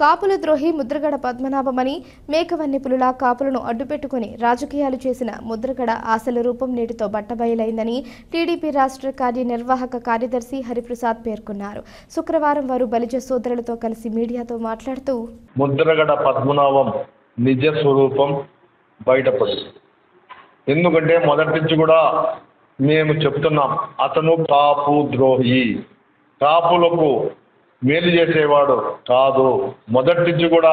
కాపుల ద్రోహి ముద్రగడ పద్మనాభమని మేకవన్నె పులుల కాపులను అడ్డుపెట్టుకుని రాజకీయాలు చేసిన ముద్రగడ ఆశల రూపం నేటితో బట్టబయలైందని టీడీపీ రాష్ట్ర కార్యనిర్వాహక కార్యదర్శి హరిప్రసాద్ పేర్కొన్నారు. శుక్రవారం వారు బలిజ సోదరులతో కలిసి మీడియాతో మాట్లాడుతూ ముద్రగడ పద్మనాభం నిజ స్వరూపం బయటపడింది. ఎందుకంటే మొదటి నుంచి కూడా మేము చెప్తున్నాం, అతను కాపు ద్రోహి, కాపులకు మేలు చేసేవాడు కాదు. మొదటి నుంచి కూడా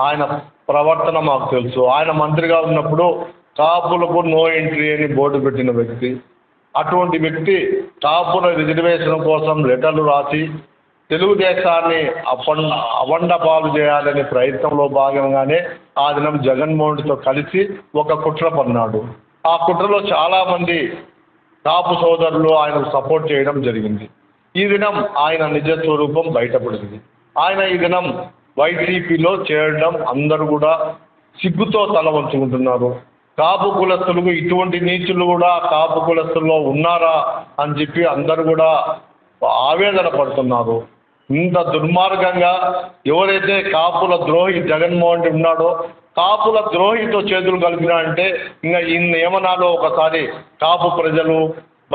ఆయన ప్రవర్తన మాకు తెలుసు. ఆయన మంత్రిగా ఉన్నప్పుడు కాపులకు నో ఎంట్రీ అని బోర్డు పెట్టిన వ్యక్తి. అటువంటి వ్యక్తి కాపుల రిజర్వేషన్ కోసం లెటర్లు రాసి తెలుగుదేశాన్ని అవండ పాలు చేయాలనే ప్రయత్నంలో భాగంగానే ఆ దినం జగన్మోహన్ రెడ్డితో కలిసి ఒక కుట్ర పన్నాడు. ఆ కుట్రలో చాలామంది కాపు సోదరులు ఆయనకు సపోర్ట్ చేయడం జరిగింది. ఈ దినం ఆయన నిజ స్వరూపం బయటపడింది. ఆయన ఈ దినం వైసీపీలో చేరడం అందరూ కూడా సిగ్గుతో తల వంచుకుంటున్నారు. కాపు కులస్తులకు ఇటువంటి నీచులు కూడా కాపు కులస్తుల్లో ఉన్నారా అని చెప్పి అందరూ కూడా ఆవేదన పడుతున్నారు. ఇంత దుర్మార్గంగా ఎవరైతే కాపుల ద్రోహి జగన్మోహన్ రెడ్డి ఉన్నాడో, కాపుల ద్రోహితో చేతులు కలిపినా అంటే ఇంకా ఈయన ఏమనాలో ఒకసారి కాపు ప్రజలు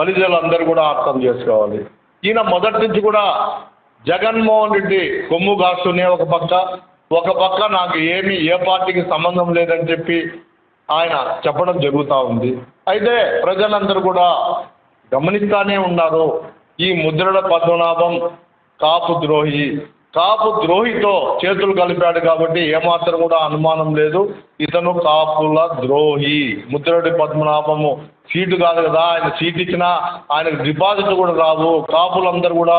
బలిజలు అందరూ కూడా అర్థం చేసుకోవాలి. ఈయన మొదటి నుంచి కూడా జగన్మోహన్ రెడ్డి కొమ్ము కాస్తూనే ఒక పక్క నాకు ఏ పార్టీకి సంబంధం లేదని చెప్పి ఆయన చెప్పడం జరుగుతూ ఉంది. అయితే ప్రజలందరూ కూడా గమనిస్తూనే ఉన్నారు. ఈ ముద్రగడ పద్మనాభం కాపు ద్రోహితో చేతులు కలిపాడు కాబట్టి ఏమాత్రం కూడా అనుమానం లేదు, ఇతను కాపుల ద్రోహి. ముద్రగడ పద్మనాభము సీటు కాదు కదా, ఆయన సీట్ ఇచ్చినా ఆయనకు డిపాజిట్ కూడా రావు. కాపులందరూ కూడా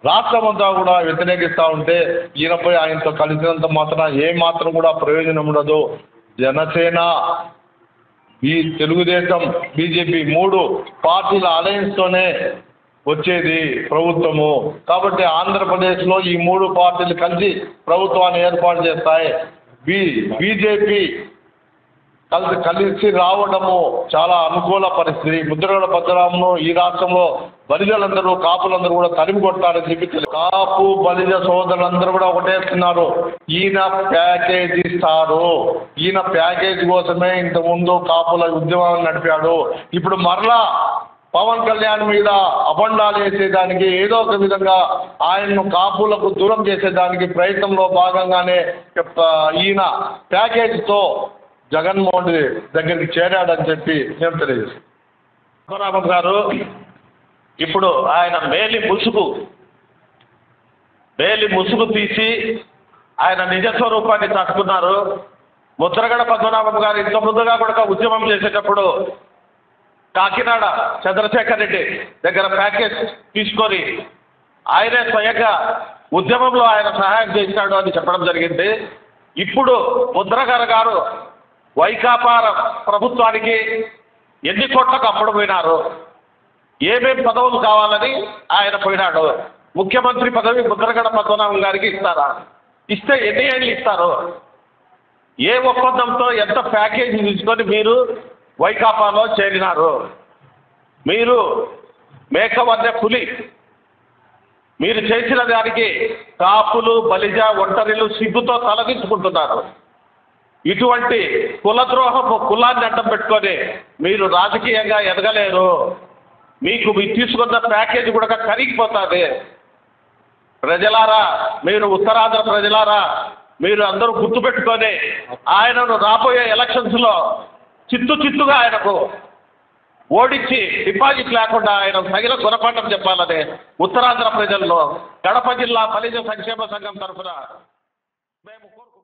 రాష్ట్రం అంతా కూడా వ్యతిరేకిస్తూ ఉంటే ఈయనపై ఆయనతో కలిసినంత మాత్రం ఏమాత్రం కూడా ప్రయోజనం ఉండదు. జనసేన, ఈ తెలుగుదేశం, బీజేపీ 3 పార్టీల అలయన్స్తోనే వచ్చేది ప్రభుత్వము. కాబట్టి ఆంధ్రప్రదేశ్లో ఈ 3 పార్టీలు కలిసి ప్రభుత్వాన్ని ఏర్పాటు చేస్తాయి. బీజేపీ కలిసి రావడము చాలా అనుకూల పరిస్థితి. ముద్రగడ పద్మనాభంను ఈ రాష్ట్రంలో బలిజలందరూ కాపులందరూ కూడా తరిమి కొట్టారని చెప్పి కాపు బలిజ సోదరులందరూ కూడా ఒకటేస్తున్నారు, ఈయన ప్యాకేజ్ ఇస్తారు. ఈయన ప్యాకేజ్ కోసమే ఇంతకుముందు కాపుల ఉద్యమాన్ని నడిపాడు. ఇప్పుడు మరలా పవన్ కళ్యాణ్ మీద అబండాలు వేసేదానికి, ఏదో ఒక విధంగా ఆయన్ను కాపులకు దూరం చేసేదానికి ప్రయత్నంలో భాగంగానే ఈయన ప్యాకేజీతో జగన్మోహన్ రెడ్డి దగ్గరికి చేరాడని చెప్పి మేము తెలియజేస్తాం. పద్మనాభం గారు ఇప్పుడు ఆయన మేలి ముసుగు తీసి ఆయన నిజ స్వరూపాన్ని చాటుకున్నారు. ముద్రగడ పద్మనాభం గారు ఇంత ముందుగా కూడా ఉద్యమం చేసేటప్పుడు కాకినాడ చంద్రశేఖర్ రెడ్డి దగ్గర ప్యాకేజ్ తీసుకొని ఆయనే స్వయంగా ఉద్యమంలో ఆయన సహాయం చేశాడు అని చెప్పడం జరిగింది. ఇప్పుడు ముద్రగడ గారు వైకాపా ప్రభుత్వానికి ఎన్ని కోట్లకు అప్పుడు పోయినారు, ఏమేం పదవులు కావాలని ఆయన పోయినాడు. ముఖ్యమంత్రి పదవి ముద్రగడ పద్మనాభం గారికి ఇస్తారా? ఇస్తే ఎన్ని ఏళ్ళు ఇస్తారు? ఏ ఒప్పందంతో ఎంత ప్యాకేజీ తీసుకొని మీరు వైకాపాలో చేరినారు? మీరు మేకవన్నె పులి. మీరు చేసిన దానికి కాపులు, బలిజ, ఒంటరిలు సిగ్గుతో తలదించుకుంటున్నారు. ఇటువంటి కులద్రోహపు కులాన్ని అడ్డం పెట్టుకొని మీరు రాజకీయంగా ఎదగలేరు. మీరు తీసుకున్న ప్యాకేజీ కూడా కరిగిపోతుంది. ప్రజలారా, మీరు ఉత్తరాంధ్ర ప్రజలారా, మీరు అందరూ గుర్తుపెట్టుకొని ఆయనను రాబోయే ఎలక్షన్స్లో చిత్తుగా ఆయనకు ఓడించి డిపాజిట్ లేకుండా ఆయన తగిన గుణపాఠం చెప్పాలని ఉత్తరాంధ్ర ప్రజల్లో కడప జిల్లా బలిజ సంక్షేమ సంఘం తరఫున మేము కోరుకుంటున్నాం.